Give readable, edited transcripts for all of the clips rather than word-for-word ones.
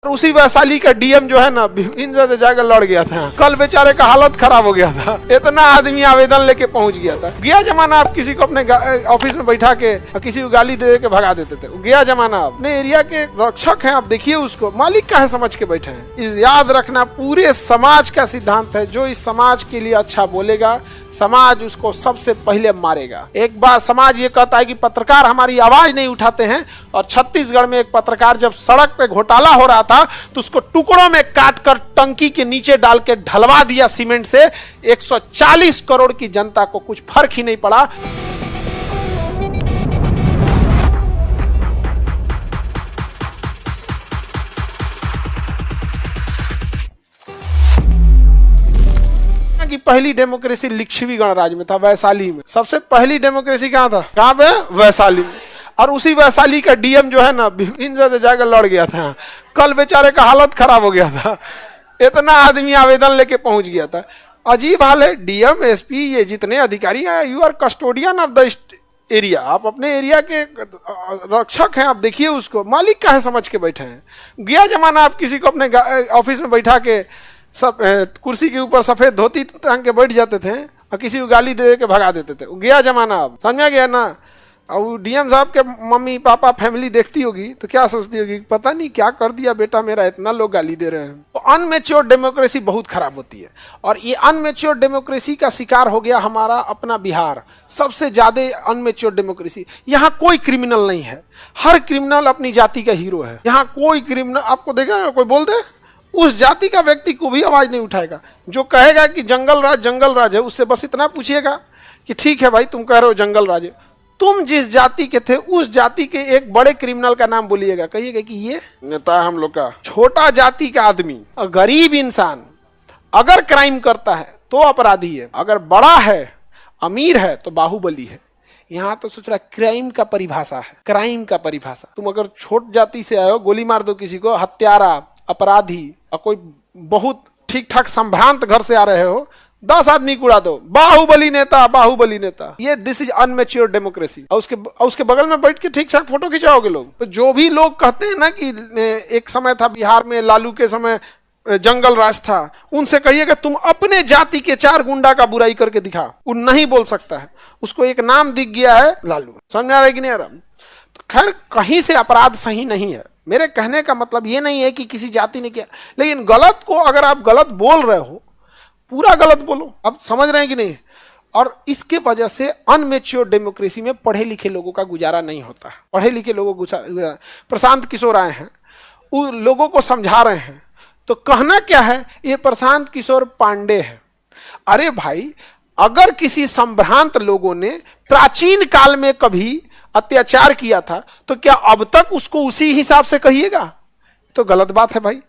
उसी वैशाली का डीएम जो है ना इनसे जाकर लड़ गया था। कल बेचारे का हालत खराब हो गया था, इतना आदमी आवेदन लेके पहुंच गया था। गया जमाना आप किसी को अपने ऑफिस में बैठा के किसी को गाली दे के भगा देते थे। गया जमाना अपने एरिया के रक्षक हैं, आप देखिए उसको मालिक का है समझ के बैठे हैं। इस याद रखना पूरे समाज का सिद्धांत है, जो इस समाज के लिए अच्छा बोलेगा समाज उसको सबसे पहले मारेगा। एक बार समाज ये कहता है कि पत्रकार हमारी आवाज नहीं उठाते हैं, और छत्तीसगढ़ में एक पत्रकार जब सड़क पे घोटाला हो रहा था तो उसको टुकड़ों में काटकर टंकी के नीचे डाल के ढलवा दिया सीमेंट से। 140 करोड़ की जनता को कुछ फर्क ही नहीं पड़ा। कि पहली डेमोक्रेसी लिच्छवी गणराज्य में था, वैशाली में। सबसे पहली डेमोक्रेसी कहां था? कहां पे? वैशाली में। और उसी वैशाली का डीएम जो है ना इनसे जाकर लड़ गया था। कल बेचारे का हालत खराब हो गया था, इतना आदमी आवेदन लेके पहुंच गया था। अजीब हाल है। डीएम, एसपी, ये जितने अधिकारी हैं, you are custodian of the area. आप अपने एरिया के रक्षक हैं, आप देखिए उसको मालिक का है समझ के बैठे हैं। गया जमाना आप किसी को अपने ऑफिस में बैठा के सब कुर्सी के ऊपर सफेद धोती टांग के बैठ जाते थे और किसी को गाली दे के भगा देते थे। गया जमाना, अब समझा गया ना। और डीएम साहब के मम्मी पापा फैमिली देखती होगी तो क्या सोचती होगी, पता नहीं क्या कर दिया बेटा मेरा, इतना लोग गाली दे रहे हैं। तो अनमेच्योर डेमोक्रेसी बहुत खराब होती है, और ये अनमेच्योर डेमोक्रेसी का शिकार हो गया हमारा अपना बिहार। सबसे ज्यादा अनमेच्योर डेमोक्रेसी। यहाँ कोई क्रिमिनल नहीं है, हर क्रिमिनल अपनी जाति का हीरो है। यहाँ कोई क्रिमिनल आपको देगा कोई बोल दे, उस जाति का व्यक्ति को भी आवाज नहीं उठाएगा। जो कहेगा कि जंगल राज है, उससे बस इतना पूछिएगा कि ठीक है भाई तुम कह रहे हो जंगल राज है, तुम जिस जाति के थे उस जाति के एक बड़े क्रिमिनल का नाम बोलिएगा, कहिएगा कि ये नेता है हम लोग का। छोटा जाति का आदमी और गरीब इंसान अगर क्राइम करता है तो अपराधी है, अगर बड़ा है अमीर है तो बाहुबली है। यहाँ तो सोच रहा क्राइम का परिभाषा है, क्राइम का परिभाषा। तुम अगर छोट जाति से आए हो, गोली मार दो किसी को, हत्यारा, अपराधी, और कोई बहुत ठीक ठाक संभ्रांत घर से आ रहे हो, 10 आदमी को उड़ा दो, बाहुबली नेता, बाहुबली नेता। ये दिस इज अनमेच्योर डेमोक्रेसी। और उसके बगल में बैठ के ठीक ठाक फोटो खिंचाओगे लोग। तो जो भी लोग कहते हैं ना कि एक समय था बिहार में, लालू के समय जंगल राज था, उनसे कहिएगा तुम अपने जाति के 4 गुंडा का बुराई करके दिखा, वो नहीं बोल सकता है। उसको एक नाम दिख गया है लालू। समझ आ रहा है कि नहीं आ रहा? तो खैर कहीं से अपराध सही नहीं है। मेरे कहने का मतलब ये नहीं है कि किसी जाति ने किया, लेकिन गलत को अगर आप गलत बोल रहे हो, पूरा गलत बोलो। आप समझ रहे हैं कि नहीं? और इसके वजह से अनमेच्योर डेमोक्रेसी में पढ़े लिखे लोगों का गुजारा नहीं होता। पढ़े लिखे लोगों को प्रशांत किशोर आए हैं, उन लोगों को समझा रहे हैं, तो कहना क्या है, ये प्रशांत किशोर पांडे है। अरे भाई, अगर किसी संभ्रांत लोगों ने प्राचीन काल में कभी अत्याचार किया था तो क्या अब तक उसको उसी हिसाब से कहिएगा? तो गलत बात है भाई।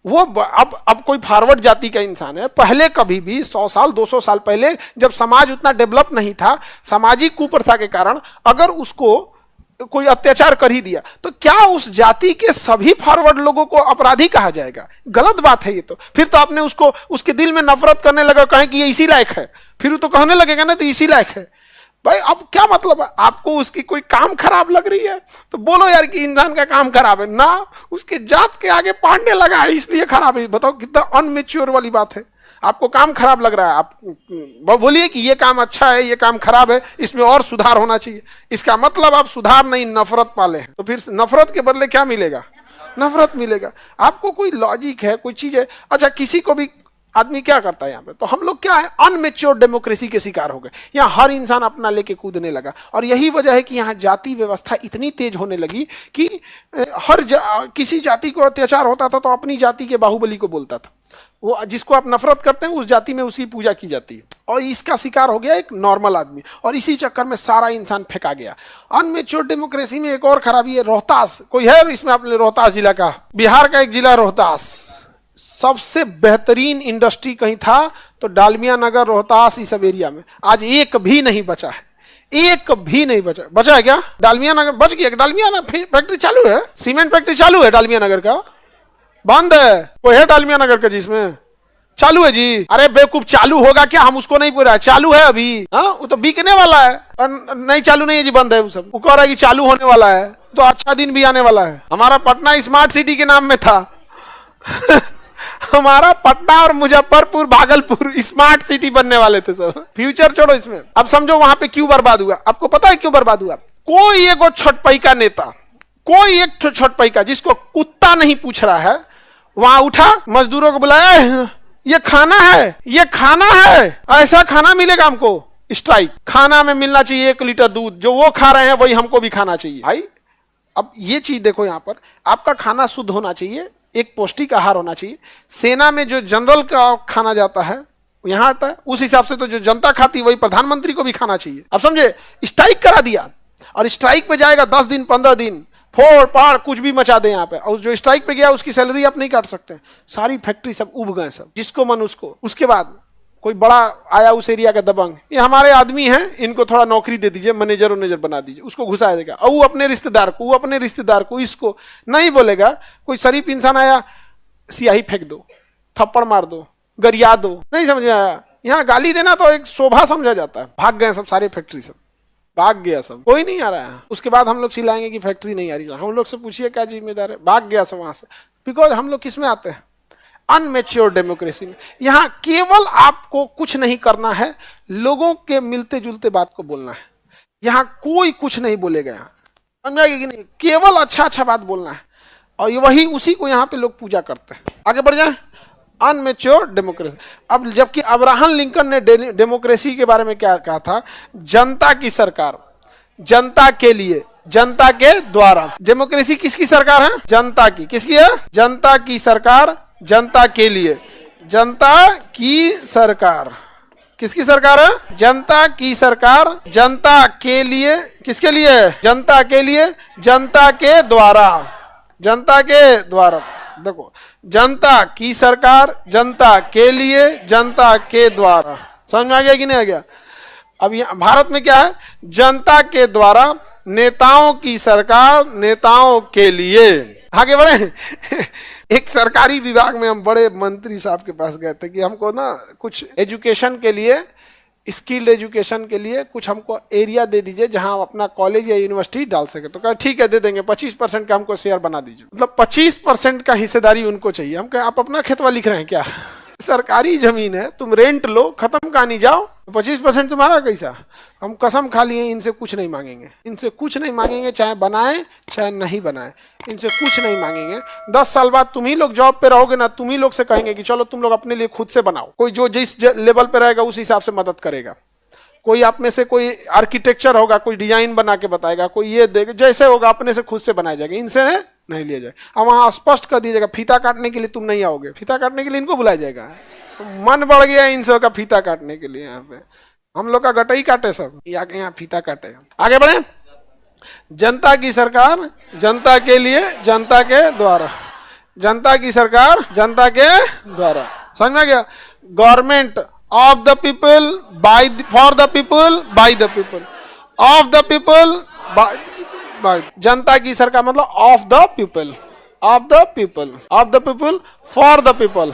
वो अब कोई फॉरवर्ड जाति का इंसान है, पहले कभी भी 100 साल 200 साल पहले जब समाज उतना डेवलप नहीं था, सामाजिक कुप्रथा के कारण अगर उसको कोई अत्याचार कर ही दिया तो क्या उस जाति के सभी फॉरवर्ड लोगों को अपराधी कहा जाएगा? गलत बात है ये। तो फिर तो आपने उसको उसके दिल में नफरत करने लगा, कहें कि ये इसी लायक है, फिर वो तो कहने लगेगा ना तो इसी लायक है। भाई अब क्या मतलब है? आपको उसकी कोई काम खराब लग रही है तो बोलो यार कि इंसान का काम खराब है ना, उसके जात के आगे पांडे लगा है इसलिए खराब है। बताओ कितना अनमेच्योर वाली बात है। आपको काम खराब लग रहा है, आप बोलिए कि ये काम अच्छा है, ये काम खराब है, इसमें और सुधार होना चाहिए। इसका मतलब आप सुधार नहीं नफरत पाले हैं। तो फिर नफरत के बदले क्या मिलेगा? नफरत मिलेगा। आपको कोई लॉजिक है, कोई चीज है। अच्छा, किसी को भी आदमी क्या करता है यहाँ पे, तो हम लोग क्या है, अनमेच्योर डेमोक्रेसी के शिकार हो गए। यहाँ हर इंसान अपना लेके कूदने लगा, और यही वजह है कि यहाँ जाति व्यवस्था इतनी तेज होने लगी कि किसी जाति को अत्याचार होता था तो अपनी जाति के बाहुबली को बोलता था। वो जिसको आप नफरत करते हैं उस जाति में उसकी पूजा की जाती है, और इसका शिकार हो गया एक नॉर्मल आदमी, और इसी चक्कर में सारा इंसान फेंका गया। अनमेच्योर डेमोक्रेसी में एक और खराबी है, रोहतास। कोई है इसमें अपने रोहतास जिला का? बिहार का एक जिला रोहतास, सबसे बेहतरीन इंडस्ट्री कहीं था तो डालमिया नगर, रोहतास, इस सब एरिया में आज एक भी नहीं बचा है। एक भी नहीं बचा है क्या? डालमिया नगर बच गया? डालमिया फैक्ट्री चालू है, सीमेंट फैक्ट्री चालू है डालमिया नगर का, बंद है? कोई है डालमिया नगर का जिसमें चालू है जी? अरे बेवकूफ, चालू होगा क्या? हम उसको नहीं बोल रहे, चालू है अभी। हाँ, वो तो बिकने वाला है। नहीं चालू नहीं है जी, बंद है। वो सब वो कह रहा है कि चालू होने वाला है, तो अच्छा दिन भी आने वाला है। हमारा पटना स्मार्ट सिटी के नाम में था, हमारा पटना और मुजफ्फरपुर भागलपुर स्मार्ट सिटी बनने वाले थे सब। फ्यूचर छोड़ो इसमें, अब समझो वहां पे क्यों बर्बाद हुआ। आपको पता है क्यों बर्बाद हुआ? कोई एक छोटपई का नेता, कोई एक छोटपई का जिसको कुत्ता नहीं पूछ रहा है, वहां उठा, मजदूरों को बुलाया, ये खाना है, ये खाना है, ऐसा खाना मिलेगा हमको, स्ट्राइक। खाना में मिलना चाहिए 1 लीटर दूध, जो वो खा रहे हैं वही हमको भी खाना चाहिए। भाई अब ये चीज देखो, यहां पर आपका खाना शुद्ध होना चाहिए, एक पौष्टिक आहार होना चाहिए। सेना में जो जनरल का खाना जाता है यहां आता है, उस हिसाब से तो जो जनता खाती है वही प्रधानमंत्री को भी खाना चाहिए। अब समझे, स्ट्राइक करा दिया, और स्ट्राइक पे जाएगा 10 दिन 15 दिन, फोड़ पाड़ कुछ भी मचा दे यहाँ पे, और जो स्ट्राइक पे गया उसकी सैलरी आप नहीं काट सकते। सारी फैक्ट्री सब उब गए, सब जिसको मन उसको। उसके बाद कोई बड़ा आया उस एरिया का दबंग, ये हमारे आदमी हैं, इनको थोड़ा नौकरी दे दीजिए, मैनेजर वनेजर बना दीजिए, उसको घुसा देगा। और वो अपने रिश्तेदार को, वो अपने रिश्तेदार को, इसको नहीं बोलेगा। कोई शरीफ इंसान आया, सियाही फेंक दो, थप्पड़ मार दो, गरिया दो, नहीं समझ में आया। यहाँ गाली देना तो एक शोभा समझा जाता है। भाग गए सब, सारे फैक्ट्री सब भाग गया, सब कोई नहीं आ रहा है। उसके बाद हम लोग चिल्लाएंगे कि फैक्ट्री नहीं आ रही। हम लोग से पूछिए क्या जिम्मेदार है, भाग गया सब वहां से। बिकॉज हम लोग किस में आते हैं? अनमेच्योर डेमोक्रेसी में। यहाँ केवल आपको कुछ नहीं करना है, लोगों के मिलते जुलते बात को बोलना है। यहाँ कोई कुछ नहीं बोलेगा, यहाँ समझाएगा कि नहीं, केवल अच्छा अच्छा बात बोलना है। और वही उसी को यहाँ पे लोग पूजा करते हैं। आगे बढ़ जाए, अनमेच्योर डेमोक्रेसी। अब जबकि अब्राहम लिंकन ने डेमोक्रेसी के बारे में क्या कहा था? जनता की सरकार, जनता के लिए, जनता के द्वारा। डेमोक्रेसी किसकी सरकार है? जनता की। किसकी है? जनता की सरकार, जनता के लिए। जनता की सरकार किसकी सरकार है? जनता की सरकार, जनता के लिए। किसके लिए? जनता के लिए, जनता के द्वारा, जनता के द्वारा। देखो, जनता की सरकार, जनता के लिए, जनता के द्वारा। समझ में आ गया कि नहीं आ गया? अब यहाँ भारत में क्या है? जनता के द्वारा, नेताओं की सरकार, नेताओं के लिए। आगे बढ़े। एक सरकारी विभाग में हम बड़े मंत्री साहब के पास गए थे कि हमको ना कुछ एजुकेशन के लिए, स्किल्ड एजुकेशन के लिए कुछ हमको एरिया दे दीजिए जहां अपना कॉलेज या यूनिवर्सिटी डाल सके। तो कहा ठीक है, दे देंगे, 25% का हमको शेयर बना दीजिए। मतलब 25% का हिस्सेदारी उनको चाहिए। हम कहे आप अपना खेतवा लिख रहे हैं क्या? सरकारी जमीन है, तुम रेंट लो, खत्म कहानी, जाओ। 25% तुम्हारा कैसा? हम कसम खा लिए इनसे कुछ नहीं मांगेंगे, इनसे कुछ नहीं मांगेंगे, चाहे बनाए चाहे नहीं बनाए, इनसे कुछ नहीं मांगेंगे। 10 साल बाद तुम ही लोग जॉब पे रहोगे ना, तुम ही लोग से कहेंगे कि चलो तुम लोग अपने लिए खुद से बनाओ। कोई जो जिस लेवल पे रहेगा उस हिसाब से मदद करेगा। कोई आप में से कोई आर्किटेक्चर होगा, कोई डिजाइन बना के बताएगा, कोई ये देगा, जैसे होगा अपने से खुद से बनाया जाएगा, इनसे नहीं लिया जाए। अब वहां स्पष्ट कर दिया जाएगा, फीता काटने के लिए तुम नहीं आओगे, फीता काटने के लिए इनको बुलाया जाएगा। तो मन बढ़ गया इनसे का फीता काटने के लिए। यहाँ पे हम लोग का गटई काटे सब, यहाँ फीता काटे। आगे बढ़े। जनता की सरकार, जनता के लिए, जनता के द्वारा। जनता की सरकार, जनता के द्वारा। समझ में गया? Government of the people, by, for the people, by the people, of the people, by. जनता की सरकार मतलब of the people, of the people, of the people, for the people,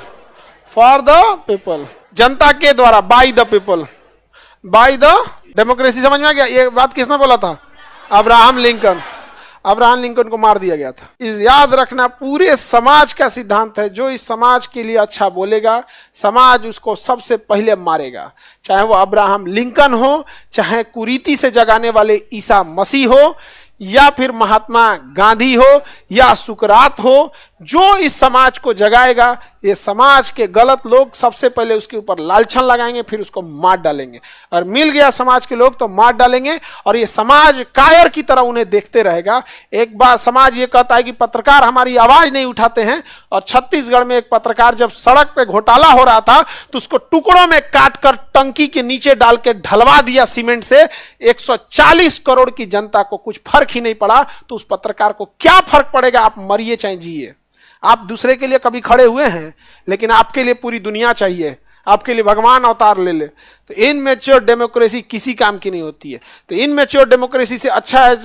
for the people. जनता के द्वारा, by the people, by the democracy. समझ में आ गया? ये बात किसने बोला था? Abraham Lincoln. अब्राहम लिंकन को मार दिया गया था। इस याद रखना, पूरे समाज का सिद्धांत है, जो इस समाज के लिए अच्छा बोलेगा, समाज उसको सबसे पहले मारेगा। चाहे वो अब्राहम लिंकन हो, चाहे कुरीति से जगाने वाले ईसा मसीह हो, या फिर महात्मा गांधी हो, या सुकरात हो, जो इस समाज को जगाएगा, ये समाज के गलत लोग सबसे पहले उसके ऊपर लालछन लगाएंगे, फिर उसको मार डालेंगे। और मिल गया समाज के लोग तो मार डालेंगे, और ये समाज कायर की तरह उन्हें देखते रहेगा। एक बार समाज ये कहता है कि पत्रकार हमारी आवाज नहीं उठाते हैं, और छत्तीसगढ़ में एक पत्रकार जब सड़क पे घोटाला हो रहा था तो उसको टुकड़ों में काटकर टंकी के नीचे डाल के ढलवा दिया सीमेंट से। 140 करोड़ की जनता को कुछ फर्क ही नहीं पड़ा, तो उस पत्रकार को क्या फर्क पड़ेगा? आप मरिए चाहे जिए। आप दूसरे के लिए कभी खड़े हुए हैं, लेकिन आपके लिए पूरी दुनिया चाहिए। आपके लिए भगवान अवतार ले ले। तो इनमेच्योर डेमोक्रेसी किसी काम की नहीं होती है। तो इनमेच्योर डेमोक्रेसी से अच्छा है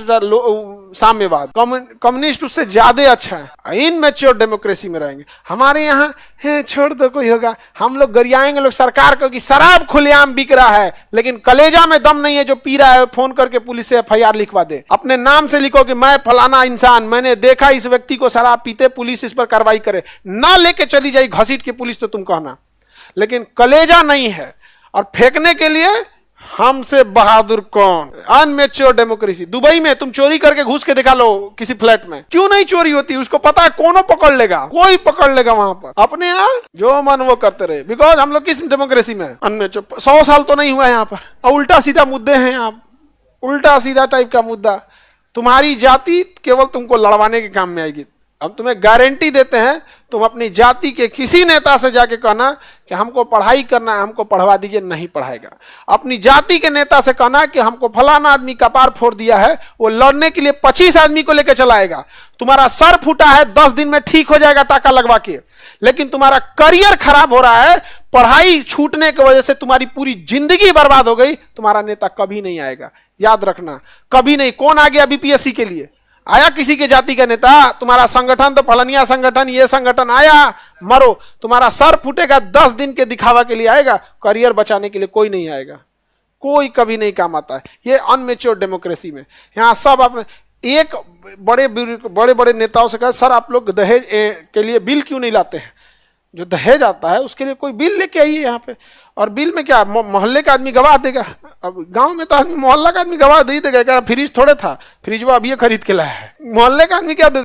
साम्यवाद, कम्युनिस्ट उससे ज्यादा अच्छा है। इनमेच्योर डेमोक्रेसी में रहेंगे। हमारे यहाँ है छोड़ दो कोई होगा, हम लोग गरियाएंगे लोग सरकार को कि शराब खुलेआम बिक रहा है, लेकिन कलेजा में दम नहीं है जो पी रहा है फोन करके पुलिस से FIR लिखवा दे। अपने नाम से लिखो कि मैं फलाना इंसान, मैंने देखा इस व्यक्ति को शराब पीते, पुलिस इस पर कार्रवाई करे, ना लेके चली जाए घसीट के पुलिस तो तुम कहना। लेकिन कलेजा नहीं है और फेंकने के लिए हमसे बहादुर कौन। Immature democracy. दुबई में तुम चोरी करके घुस के दिखा लो किसी फ्लैट में, क्यों नहीं चोरी होती, उसको पता है कौन पकड़ लेगा, कोई पकड़ लेगा वहां पर। अपने यहाँ जो मन वो करते रहे, बिकॉज हम लोग किस डेमोक्रेसी में, अनमेच्योर। 100 साल तो नहीं हुआ यहाँ पर, और उल्टा सीधा मुद्दे हैं यहाँ, उल्टा सीधा टाइप का मुद्दा। तुम्हारी जाति केवल तुमको लड़वाने के काम में आएगी। हम तुम्हें गारंटी देते हैं, तुम अपनी जाति के किसी नेता से जाके कहना कि हमको पढ़ाई करना है, हमको पढ़वा दीजिए, नहीं पढ़ाएगा। अपनी जाति के नेता से कहना कि हमको फलाना आदमी कपार फोड़ दिया है, वो लड़ने के लिए 25 आदमी को लेकर चलाएगा। तुम्हारा सर फूटा है, 10 दिन में ठीक हो जाएगा टाका लगवा के। लेकिन तुम्हारा करियर खराब हो रहा है, पढ़ाई छूटने की वजह से तुम्हारी पूरी जिंदगी बर्बाद हो गई, तुम्हारा नेता कभी नहीं आएगा। याद रखना, कभी नहीं। कौन आ गया BPSC के लिए? आया किसी के जाति का नेता? तुम्हारा संगठन तो फलनिया संगठन, ये संगठन आया, मरो। तुम्हारा सर फूटेगा, 10 दिन के दिखावा के लिए आएगा, करियर बचाने के लिए कोई नहीं आएगा, कोई कभी नहीं काम आता है। ये अनमेच्योर डेमोक्रेसी में यहाँ सब अपने एक बड़े बड़े नेताओं से कहा, सर आप लोग दहेज के लिए बिल क्यों नहीं लाते हैं? जो दहेज आता है उसके लिए कोई बिल लेके आइए यहाँ पे। और बिल में क्या, मोहल्ले का आदमी गवाह देगा? अब गांव में तो आदमी मोहल्ला का आदमी गवाह दे देगा, फ्रिज थोड़े था, फ्रिज वो अभी खरीद के लाया है, मोहल्ले का आदमी क्या दे